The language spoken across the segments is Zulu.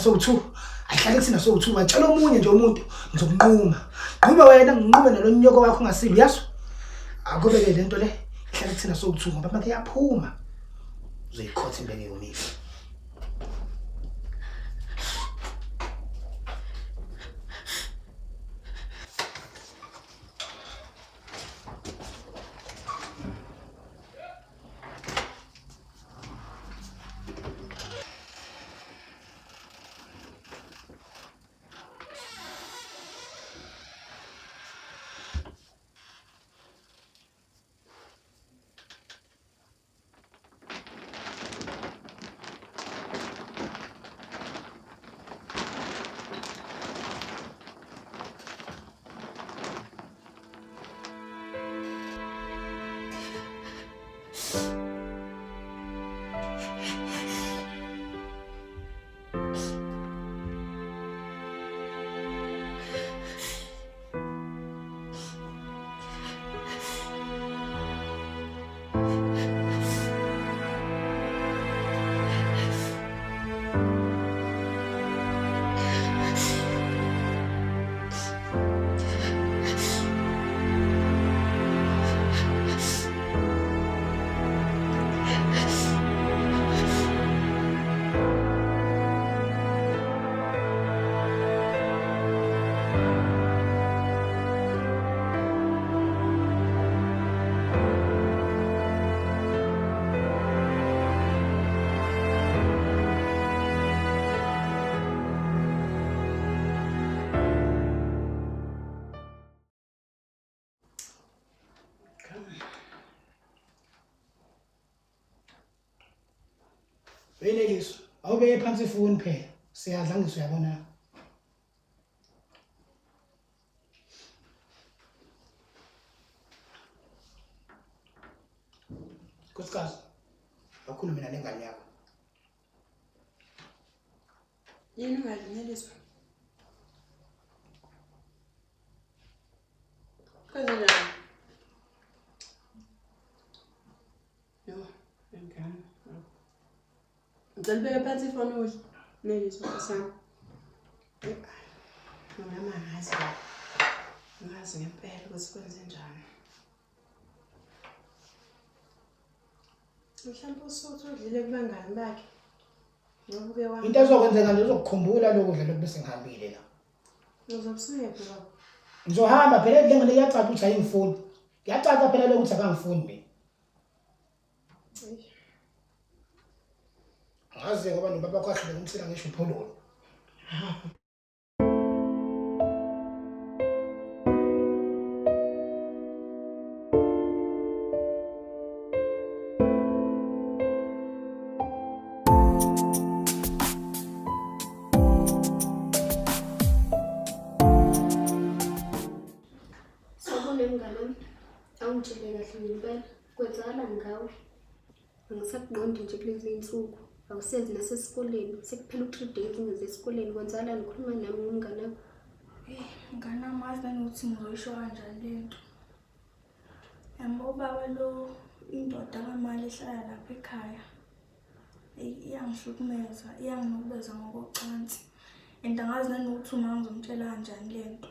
so2 ayihlale kusina so2 watshela omunye nje umuntu ngizokunquma qhuma wena nginqube nalonyoko wakho ungasili yaso akube ke lento le ihlale kusina so2 ngoba manje yaphuma uzoyikhotha imbeke yomisi Beneliso awube phansi ifoni phela siyadla ngisho uyabona Kusikazi akhulume mina nengane yakho Yini ungadlunyelizwa Kwenzenjani Yo ngane Ngicela phansi ifoni uthi Nelizwa sana Mama ngazi ngempela ukuthi kwenzenjani Mhlawumbe usuthu udlile kubangani bakhe ngoba uke wami into ezokwenzeka nje uzokukhumbula lokudla lokubese ngihambile la Uzobusephi baba Ngizohamba phela idlenge liyacaca ukuthi ayingifuni Ngiyacaca phela lokuthi akangifuni mina Ngaze ngoba nobaba wakho ahlule kumsela ngisho uphololo Ngane awungitshele kahle ngempela kwenzakala ngawe angisakuqondi nje kulezi insuku awusenzi nasesikoleni sekuphela u3 days ngeze esikoleni kwenzakala ngikhuluma nami ngumngane ngana mazi nokuthi ngizoyisho kanjani lento yabo baba lo indoda kamali ehlala lapha ekhaya iyangihlukumeza iyanginobeza ngokocansi and angazi nanokuthi uma ngizomtshela kanjani lento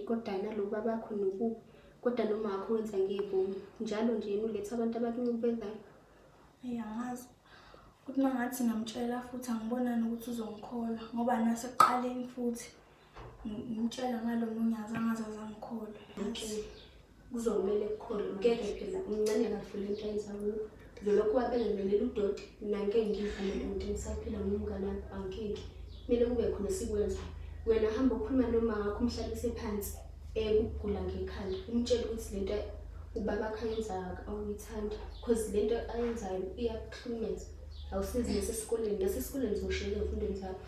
kodwa nalo baba bakho nokubi kodwa noma wakho wenza ngezibomu njalo nje uletha abantu abakubezayo angazi ukuthi mangathi ngamtshela futhi angibonani ukuthi uzongikhola ngoba nasekuqaleni futhi ngimtshela ngalo nonyaza angazaza ngikhola okay kuzomela ukukhole ngeke phela umncane kakhulu into ayenzayo lokho wabelele udoti nange ngivana nomuntu ngisaphila ngumngane angeke kumele kube khona sikwenza wena hamba ukhuluma noma wakho umhlalise phansi ukugula ngekhanda umtshela ukuthi lento ubaba khayenza awuyithanda because lento ayenzayo iyakuhlukumeza awusizi nasesikoleni zoshiyeka emfundweni zakho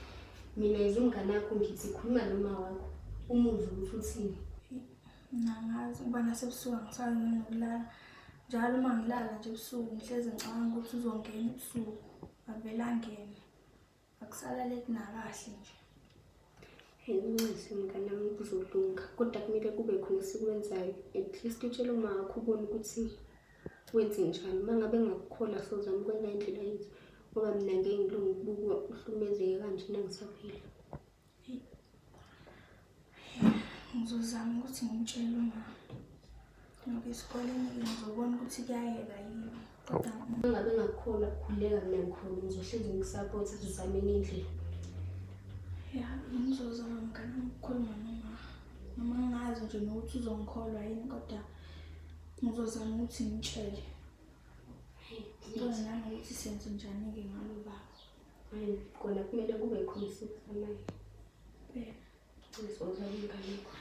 mina izumngane yakho ngithi khuluma noma wakho umuzwe ukuthi uthini nangazi uba nasebusuku angisazi nokulala njalo uma ngilala nje ebusuku ngihleze ngicabanga ukuthi uzongena ebusuku avela ngene akusala late nakahle nje Ngicela umngane wami kuzolunga kodwa kumele kube khona sikwenzayo at least utshela uma wakho ubone ukuthi wenze njani mangabe ngakukhola sozama ukwenza indlela yethu ngoba mina ngeke ngilunge ukubuka uhlukumezeke kanje nangisaphila. Ngizozama ukuthi ngimtshele uma ngoba esikoleni ngizobona ukuthi kuyayeka yini. Kodwa Ngabe ngakhona ukukhuleka mina ngikhona ngizohlezi ngikusupport sizameni indlela. ya ngizozama ngani ukukhuluma noma ngazi nje nokuthi uzongikholwa yini kodwa ngizozama ukuthi ngimtshele. Ngizozama nanokuthi senze njani-ke ngalo baba. Hayi kona kumele kube khona isizamani. Ngizozama ingane yakho.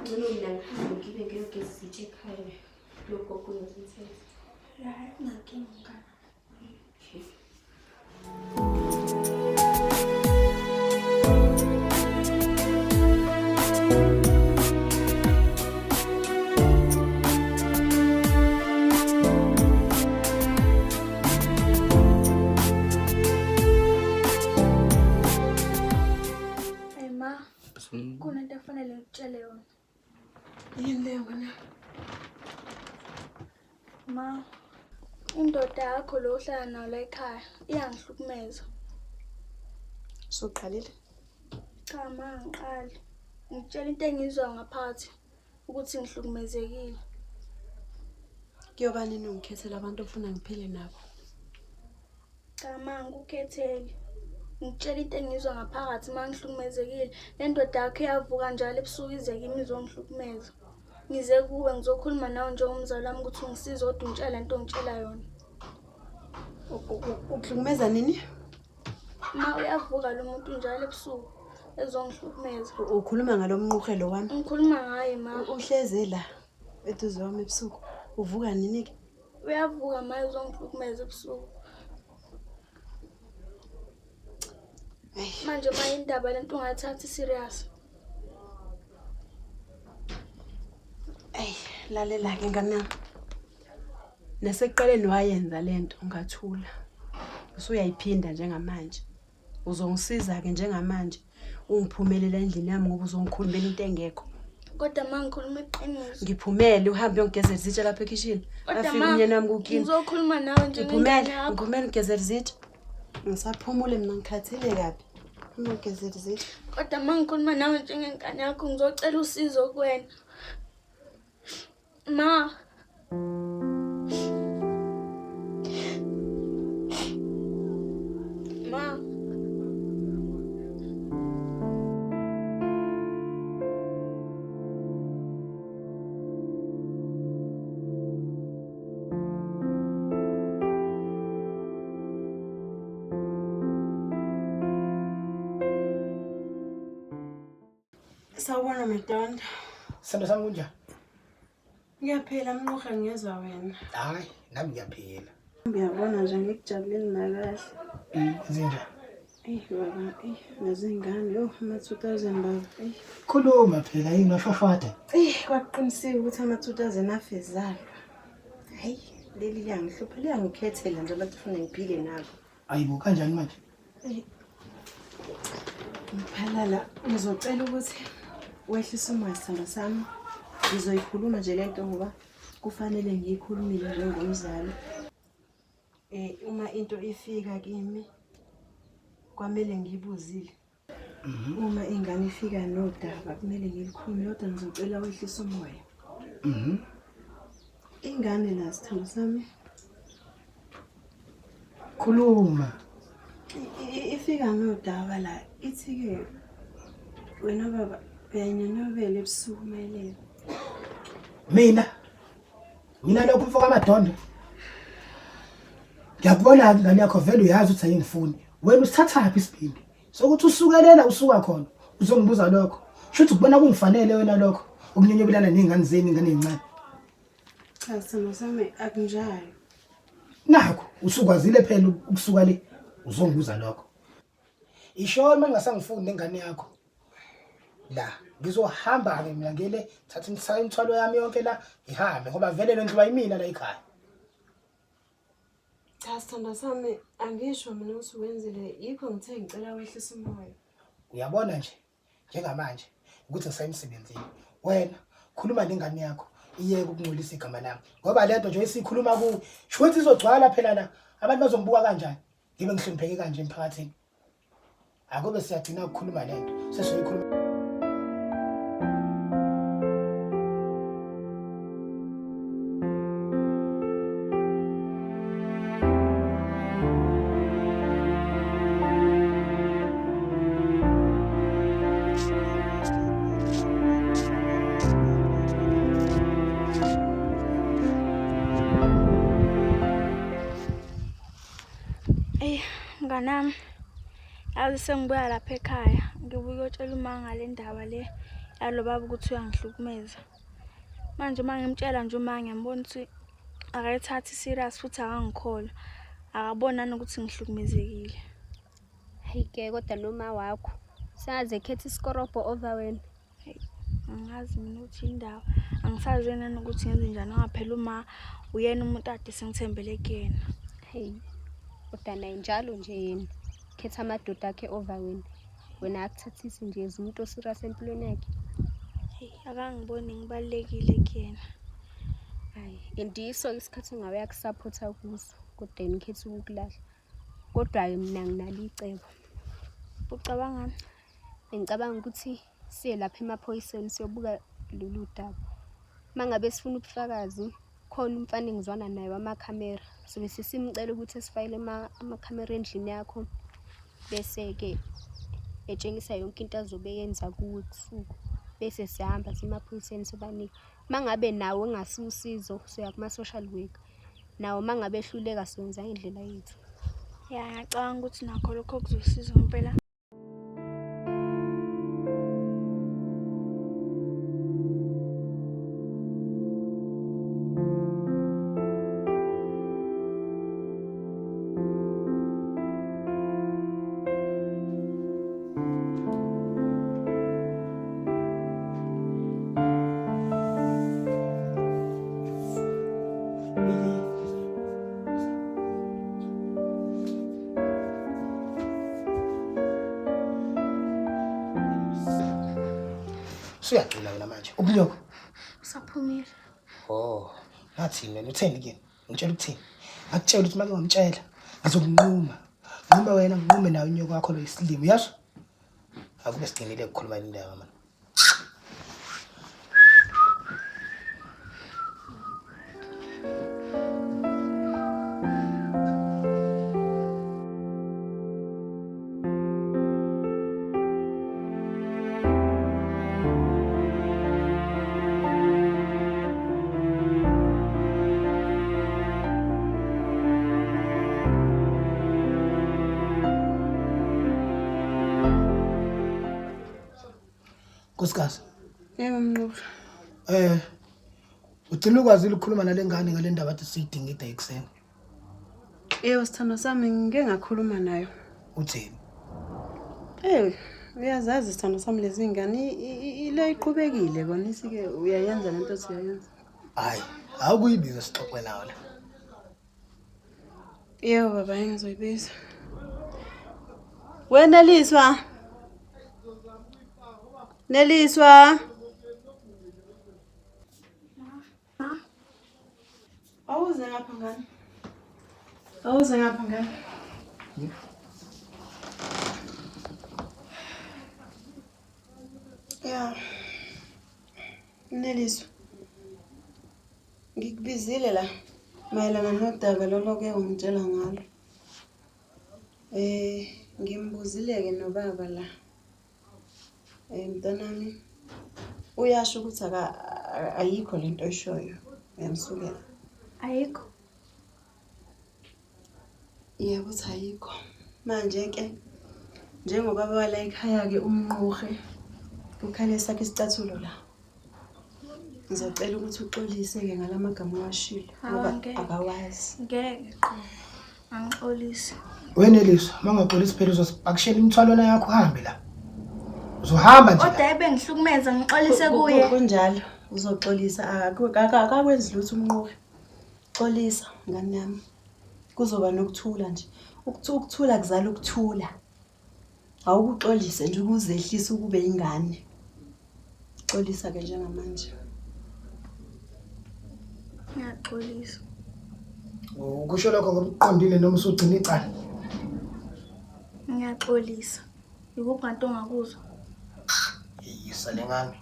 Mina ngihambe ngibe ngiyogeza izitsha ekhaya lokho kunezithethe. Hayi kungakinga ngani. Hey ma, kunento efanele ngikutshele yona. Yini leyo wena? Ma, indoda yakho lo uhlala nayo la ekhaya iyangihlukumeza. Soqalile. Cha ma, ngiqali. Ngitshela into engizwa ngaphakathi ukuthi ngihlukumezekile. Kuyoba nini ungikhethela abantu ofuna ngiphile nabo? Cha ma, ngikukhetheli. Ngitshela into engizwa ngaphakathi mangihlukumezekile. Le ndoda yakho iyavuka njalo ebusuku ize kimi izongihlukumeza. Ngize kuwe ngizokhuluma nawe njengomzali wami ukuthi ungisize kodwa ungitshela lento ongitshela yona. Ukuhlukumeza nini? Ma, uyavuka lo muntu njalo ebusuku ezongihlukumeza. Ukhuluma ngalomnquhelo wami. Ngikhuluma ngaye ma. Uhleze la eduze wami ebusuku. Uvuka nini ke? Uyavuka ma ezongihlukumeza ebusuku. Manje ma indaba lento ungathathi serious. Lalela ke ngane yami. Nasekuqaleni wayenza lento ungathula. Usuyayiphinda njengamanje. Uzongisiza ke njengamanje. Ungiphumelela endlini yami ngoba uzongikhulumela into engekho. Kodwa ma ngikhuluma iqiniso. Ngiphumele uhambe uyongigezela izitsha lapha ekitchen. Afike umnyeni wami kukini. Ngizokhuluma nawe njengengane yakho. Ngiphumele ngigezela izitsha. Ngisaphumule mina ngikhathele kabi. Ngigezela izitsha. Kodwa ma ngikhuluma nawe njengengane yakho ngizocela usizo kuwena. Ma. Ma. Sawubona Madonda. Sithando sami kunjani? Ngiyaphela mnqoqa ngiyezwa wena. Hayi, nami ngiyaphila. Ngiyabona nje ngikujabulile nakahle. Zinjani? Baba, nezingane ama-2000 baba. Khuluma phela yini washashada? Kwaqiniseka ukuthi ama-2000 afezalwa. Hayi, leli liyangihlupha, liyangikhethela nje abantu ufuna ngiphile nabo. Ayibo kanjani manje? Mphalala, ngizocela ukuthi wehlise umoya sithando sami. Ngizoyikhuluma nje lento ngoba kufanele ngiyikhulumile njengomzali. Uma into ifika kimi kwamele ngiyibuzile. Uma ingane ifika nodaba kumele ngilikhulume kodwa ngizocela wehlise umoya. Ingane la sithando sami. Khuluma. Ifika nodaba la ithi ke wena baba uyanyenyobela ebusuku mayelele. Mina lokho mfoko amadonda. Ngiyakubona ngani yakho vele uyazi ukuthi ayingifuni. Wena usithathaphi isibindi? Sokuthi usukelela usuka khona uzongibuza lokho. Shuthi ukubona kungifanele wena lokho ukunyenyebelana nezingane zeni ingane ezincane. Cha sithando sami akunjalo. Nakho usukwazile phela ukusuka le uzongibuza lokho. Isho mangasangifuni nengane yakho. La ngizohamba ke mina ngele thatha imithwalo yami yonke la ihambe ngoba vele lento bayimina la ekhaya. Cha sithando sami angisho mina ukuthi wenzile yikho ngithe ngicela wehlise umoya. Uyabona nje njengamanje ukuthi ngisayemsebenzini. Wena khuluma nengane yakho. iyeke ukungcolisa igama lami ngoba lento nje esikhuluma kuwe shuthi izogcwala phela la abantu bazombuka kanjani ngibe ngihlonipheke kanje emphakathini akube siyagcina ukukhuluma lento sesiyikhuluma Mnganami, yazi sengibuya lapha ekhaya ngibuye ukutshela uma ngale ndaba le yalo baba ukuthi uyangihlukumeza. Manje uma ngimtshela nje uma ngiyambona ukuthi akayithathi serious futhi akangikholwa. Akabona nokuthi ngihlukumezekile. Hey-ke kodwa noma wakho saze ekhetha isikorobo over wena. Angazi mina ukuthi indawo angisazi yena nokuthi ngenze njani ngoba phela uma uyena umuntu ade sengithembele kuyena. Hey. Kodwa naye njalo nje yena khetha amadoda akhe over wena akuthathisi nje umuntu oserious empilweni yakhe. Hey, akangiboni ngibalekile kuyena. Hayi indiso isikhathi ngawe yakusupporta kuso kodwa ngikhetha ukukulahla. Kodwa ke mina nginalo icebo. Ucabangani? Ngicabanga ukuthi siye lapha emaphoyiseni siyobuka lolu daba. Mangabe sifuna ubufakazi khona umfana engizwana naye wamakhamera sobe simcela ukuthi sifayile amakhamera endlini yakho bese ke etshengisa yonke into azobe yenza kuwe kusuku bese sihamba semaphoyiseni sobanika. Mangabe nawe ongasiusizo soya kuma social worker nawo mangabe ehluleka senza indlela yethu. Ya ngicabanga ukuthi nakho lokho kuzosiza ngempela. Suyacela wena manje ukunyoko Usaphumile. oh ngathi mina utheni ke ngitshela ukuthini akutshela ukuthi make ngamtshela ngizokunquma noma wena nginqume nawe unyoko wakho lo isilimo yazo akube siqinile ukukhuluma indaba manje. Nkosikazi. Yebo mnqobo. Ucela ukwazi ukukhuluma nalengane ngale ndaba athi siyidinga ida ekseni. Yebo sithando sami ngike ngakhuluma nayo. Uthini? Uyazazi sithando sami lezi ngane ile iqhubekile kona isike uyayenza lento siyayenza. Hayi, awukuyibiza sixoxe nawe la. Yebo baba ngizoyibiza. Wena Liswa. Neliswa. Awuze ngapha ngani? Awuze ngapha ngani? Ya. Neliswa. Ngikubizile la mayelana nodaba loloke ungitshela ngalo. Ngimbuzile ke nobaba la. Mntanami uyasho ukuthi ayikho lento eshoyo uyamsukela. Ayikho. Yebo ukuthi ayikho. Manje ke njengoba baba la ekhaya ke umnqohe ukhale sakhe isicathulo la. Ngizocela ukuthi uxolise ke ngalamagama washilo ngoba akawazi. Ngeke qho. Angixolisi. Wena Liswa, mangaxolisi phela uzosipakishela imithwalo yakho uhambe la. Uzohamba nje. Kodwa ebengihlukumeza ngixolise kuye. Kunjalo uzoxolisa akakwenzi lutho umnqohe. Xolisa ngani yami. Kuzoba nokuthula nje. Ukuthula kuzala ukuthula. Awukuxolise nje ukuzehlisa ukube ingane. Xolisa ke njengamanje. Ngiyaxolisa. Ukusho lokho ngokuqondile noma usugcina icala? Ngiyaxolisa. Yikuphi kanti ongakuzwa? Yisalengane.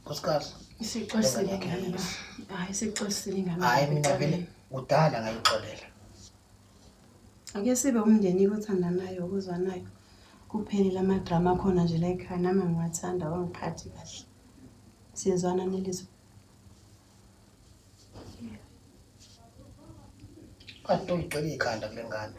Nkosikazi. Isixolisile ngane. Hayi isixolisile ngane. Hayi mina vele udala ngayixolela. Ake sibe umndeni othandanayo okuzwanayo. Kupheni lama drama khona nje la ekhaya nami ngiwathanda wangiphathi kahle. Siyezwana Nelizwe. Kanti uyigcwele ikhanda kule ngane.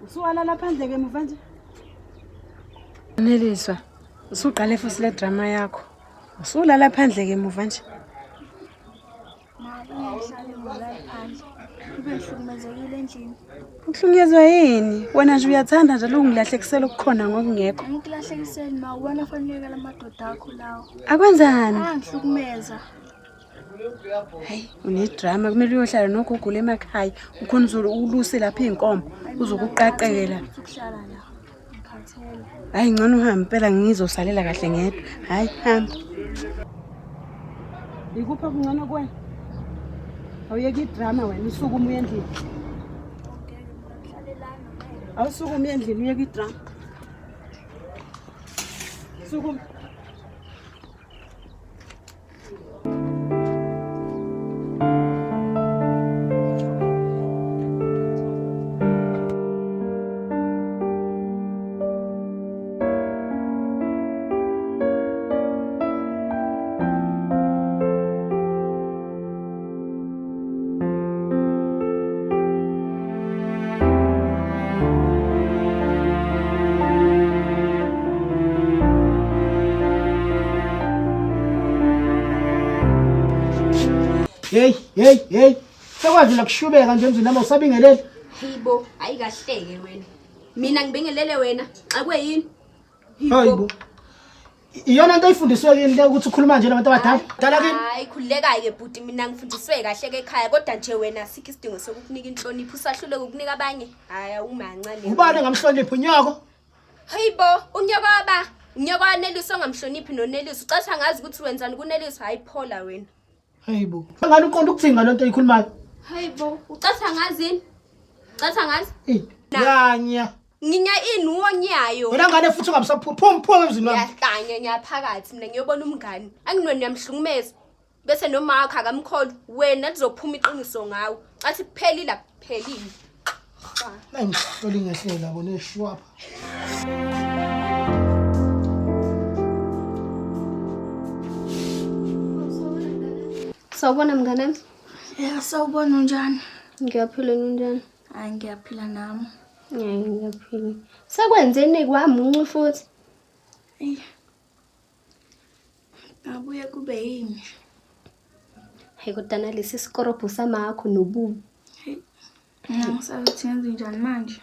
Usuwalala phandle ke muva nje. Nelizwa. Usuqale futhi le drama yakho. Usulala phandle ke muva nje. Mama, ngihlale ngolala phandle. Kube ngihlukumezekile endlini. Ukuhlunyezwa yini? Wena nje uyathanda nje lokungilahlekisela okukhona ngokungekho. Angikulahlekiseli ma ubona fanele lamadoda akho lawo. Akwenzani? Angihlukumeza. Hey, unedrama kumele uyohlala nogogo emakhaya. Ukhona uluse lapha inkomo uzokuqaqekela. Ukuhlala la. Ngikhathele. Hayi ngcono uhambe impela ngizosalela kahle ngedwa. Hayi hamba. Ikupha kungcono kuwena? Awuyeki idrama wena usukuma uye endlini. Awusukuma uye endlini uyeki idrama. Sukuma. Hey. Sekwazi ukushubeka nje emzini nami usabingelele. Hibo, ayikahleke wena. Mina ngibingelele wena. Xa kweyini? Hayibo. Iyona into ayifundiswe kini le ukuthi ukhuluma nje nabantu abadala. Dala kini. Hayi khulileka ke bhuti mina ngifundiswe kahle ke ekhaya kodwa nje wena sikho isidingo sokukunika inhlonipho usahluleke ukunika abanye. Hayi awumancane. Ubani ngamhloniphi unyoko? Hayibo, unyoko baba. Unyoko waNeliso ongamhloniphi noNeliso. Ucathi angazi ukuthi wenzani kuNeliso hayiphola wena. Hayibo. Ngani uqonda ukuthinga lento eyikhulumayo? Hayibo, ucathi angazini? Ucathi angazi? Yanya. Nginya ini wonyayo. Wena ngane futhi ungamsaphupha emzini wami. Yahlanye nyaphakathi mina ngiyobona umngani. Anginoni yamhlungumeza. Bese noma wakhe akamkholo wena lizophuma iqiniso ngawe. Athi kuphelile akuphelile. Nangihlola ingehlela yabo neshwapha. Sawubona mnganami. Sawubona unjani? Ngiyaphila njani? Hayi ngiyaphila nami. Ngiyaphila. Sekwenzeni kwami uncu futhi? Abuye kube yini? Hayi kodwa nalesi sikorobho samakho nobubi. Ngisathi ngenze njani manje?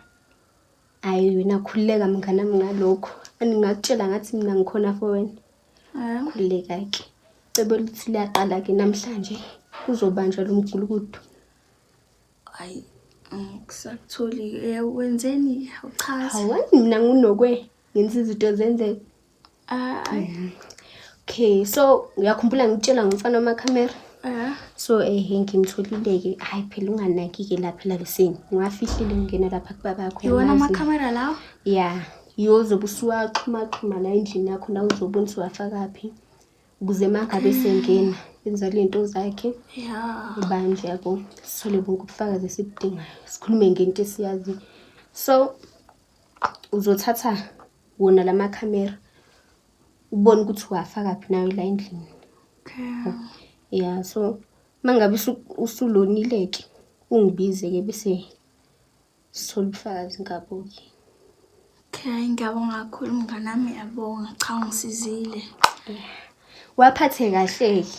Hayi wena khulileka mnganami ngalokho. Angingakutshela ngathi mina ngikhona for wena. Khulileka ke. Cebo lithi liyaqala ke namhlanje uzobanjwa lo mgulukudu. Hayi ngisakutholi wenzeni uchaza. Hayi mina ngunokwe ngenza izinto zenzeke. Okay so ngiyakhumbula ngitshela ngomfana wamakhamera. So ngimtholile ke hayi phela unganaki ke lapha labesini. Ngiwafihlile ngena lapha kubabakho. Yona amakhamera lawo? Yeah, yozobe usuwaxhuma la endlini yakho la uzobona siwafaka phi. Ukuze mangabe sengena enza lento zakhe. Ya. Manje yabo sithole bonke ubufakazi esibudingayo. Sikhulume ngento esiyazi. So uzothatha wona lamakhamera ubone ukuthi uwafaka phi nayo la endlini. Okay. Yeah, so mangabe usulonileke ungibize ke bese sithola ubufakazi ngabo-ke. Okay, ngiyabonga kakhulu mngani wami, ngiyabonga. Cha ungisizile. Waphathe kahle-ke.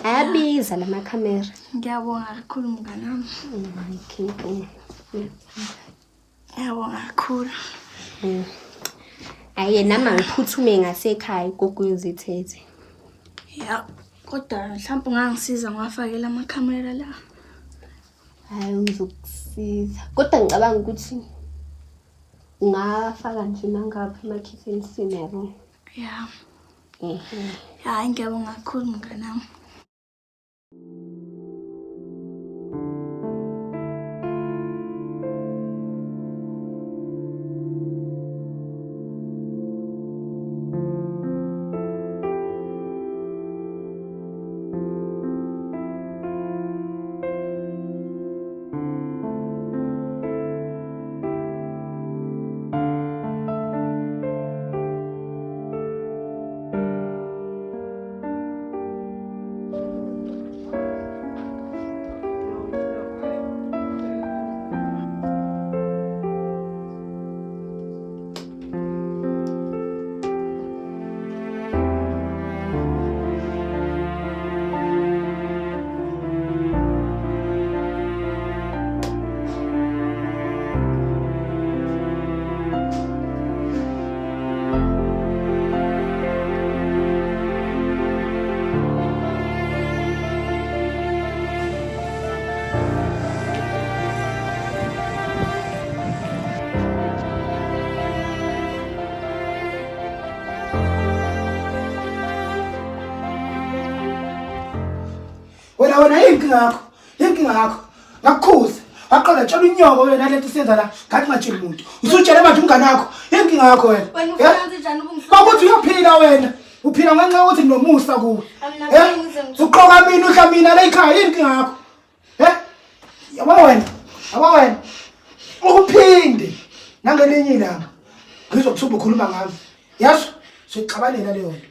Ayabiza lamakhamera. Ngiyabonga kakhulu mngani wami. Ngiyabonga kakhulu. Aye nama ngiphuthume ngasekhaya gogo uyozithethe. Ya, kodwa mhlawumbe ungangisiza ngwafakela amakhamera la. Hayi ngizokusiza. Kodwa ngicabanga ukuthi ungafaka nje nangapha emakhithini sinero. Ya. Ya, ngiyabonga kakhulu mngani wami. Wena inkinga yakho. Ngakukhuza. Waqala tshela unyoko wena lento senza la, ngathi ngatshela umuntu. Usutshela manje umngane wakho, inkinga yakho wena. Wena ufuna njani ubungifuna? Bakuthi uyaphila wena. Uphila ngenxa ukuthi nginomusa kuwe. Mina ngizenza. Uqoka mina uhla mina la ekhaya inkinga yakho. Yabo wena. Ukuphinde nangelinye ilanga. Ngizokuthumba ukhuluma ngazo. Yazi, sixabanela leyo nto.